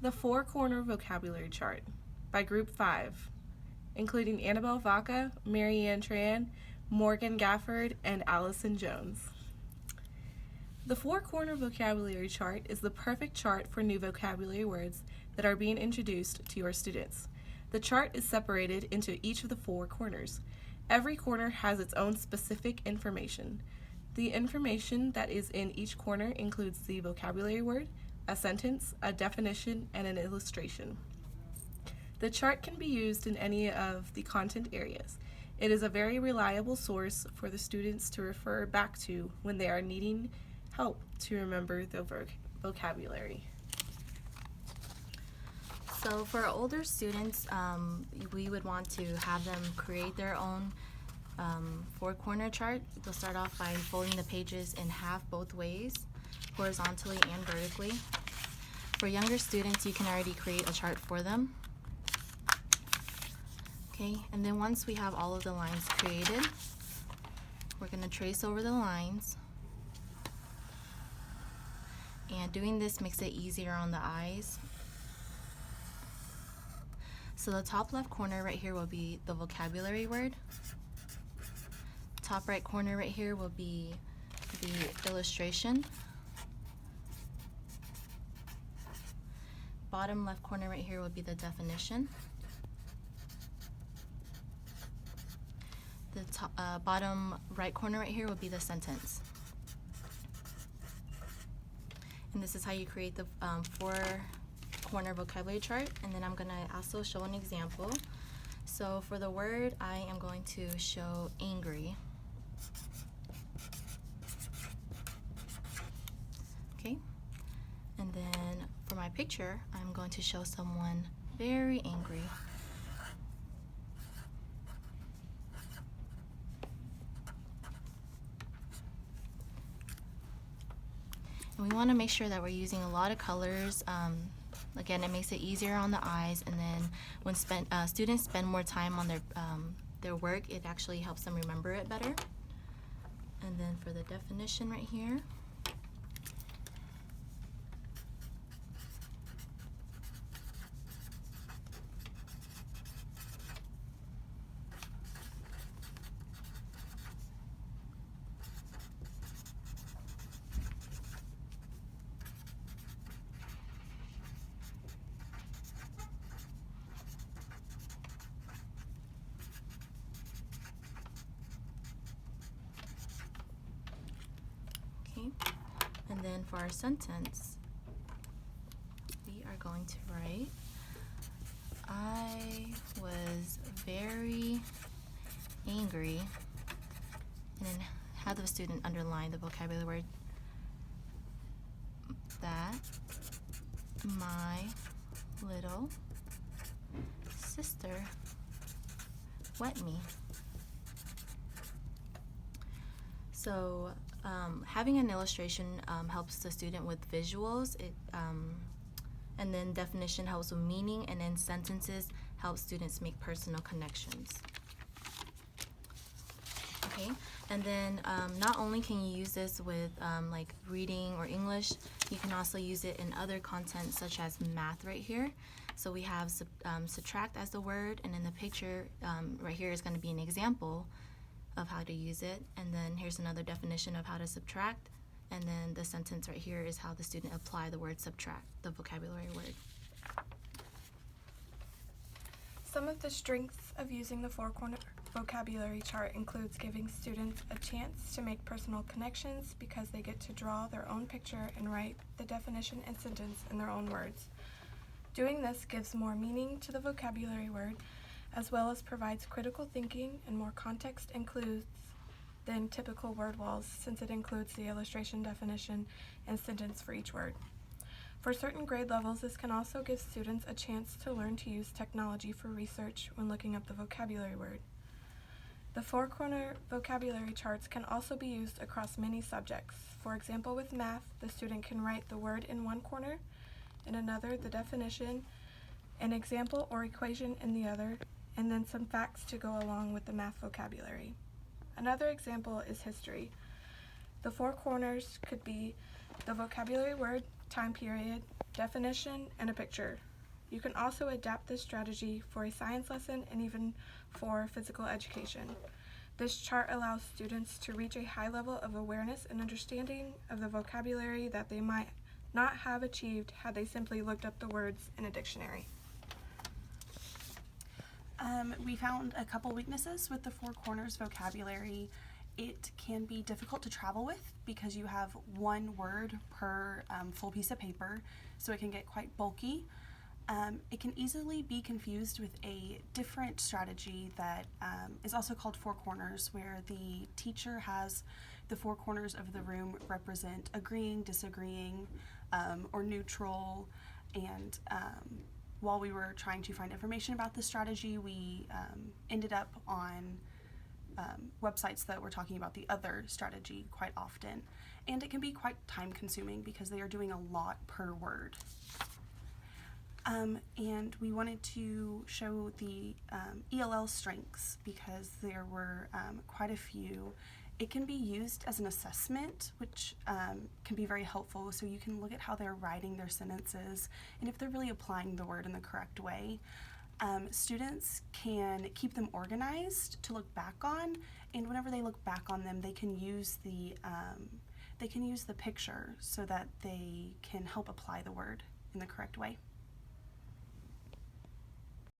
The Four Corner Vocabulary Chart by Group 5, including Annabelle Vaca, Marianne Tran, Morgan Gafford, and Allison Jones. The Four Corner Vocabulary Chart is the perfect chart for new vocabulary words that are being introduced to your students. The chart is separated into each of the four corners. Every corner has its own specific information. The information that is in each corner includes the vocabulary word, a sentence, a definition, and an illustration. The chart can be used in any of the content areas. It is a very reliable source for the students to refer back to when they are needing help to remember the vocabulary. So for older students, we would want to have them create their own four-corner chart. They'll start off by folding the pages in half both ways, horizontally and vertically. For younger students, you can already create a chart for them. Okay, and then once we have all of the lines created, we're going to trace over the lines. And doing this makes it easier on the eyes. So the top left corner right here will be the vocabulary word. Top right corner right here will be the illustration. Bottom left corner right here will be the definition. The top, bottom right corner right here will be the sentence. And this is how you create the four-corner vocabulary chart. And then I'm going to also show an example. So for the word, I am going to show angry. Okay. And then for my picture, I'm going to show someone very angry. And we want to make sure that we're using a lot of colors. Again, it makes it easier on the eyes, and then when students spend more time on their work, it actually helps them remember it better. And then for the definition right here, and then for our sentence, we are going to write, I was very angry, and then have the student underline the vocabulary word, that my little sister wet me. So having an illustration helps the student with visuals, and then definition helps with meaning, and then sentences help students make personal connections. Okay, and then not only can you use this with like reading or English, you can also use it in other content such as math right here. So we have subtract as the word, and in the picture right here is going to be an example of how to use it, and then here's another definition of how to subtract, and then the sentence right here is how the student apply the word subtract, the vocabulary word. Some of the strengths of using the four-corner vocabulary chart includes giving students a chance to make personal connections because they get to draw their own picture and write the definition and sentence in their own words. Doing this gives more meaning to the vocabulary word, as well as provides critical thinking and more context and clues than typical word walls, since it includes the illustration, definition, and sentence for each word. For certain grade levels, this can also give students a chance to learn to use technology for research when looking up the vocabulary word. The four-corner vocabulary charts can also be used across many subjects. For example, with math, the student can write the word in one corner, in another the definition, an example or equation in the other, and then some facts to go along with the math vocabulary. Another example is history. The four corners could be the vocabulary word, time period, definition, and a picture. You can also adapt this strategy for a science lesson and even for physical education. This chart allows students to reach a high level of awareness and understanding of the vocabulary that they might not have achieved had they simply looked up the words in a dictionary. We found a couple weaknesses with the Four Corners vocabulary. It can be difficult to travel with because you have one word per full piece of paper, so it can get quite bulky. It can easily be confused with a different strategy that is also called Four Corners, where the teacher has the four corners of the room represent agreeing, disagreeing, or neutral. And while we were trying to find information about this strategy, we ended up on websites that were talking about the other strategy quite often. And it can be quite time consuming because they are doing a lot per word. And we wanted to show the ELL strengths because there were quite a few. It can be used as an assessment, which can be very helpful, so you can look at how they're writing their sentences and if they're really applying the word in the correct way. Students can keep them organized to look back on, and whenever they look back on them, they can use the picture so that they can help apply the word in the correct way.